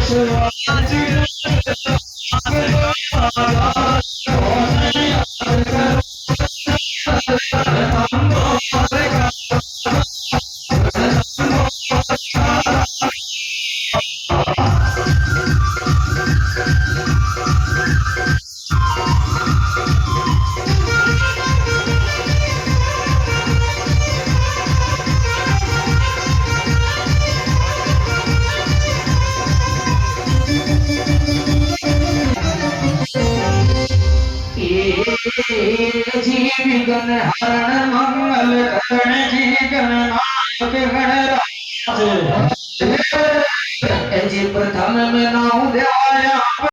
जी गण हरण मंगल करण जी गणनायक गणराज जी प्रथम में नाम ध्याया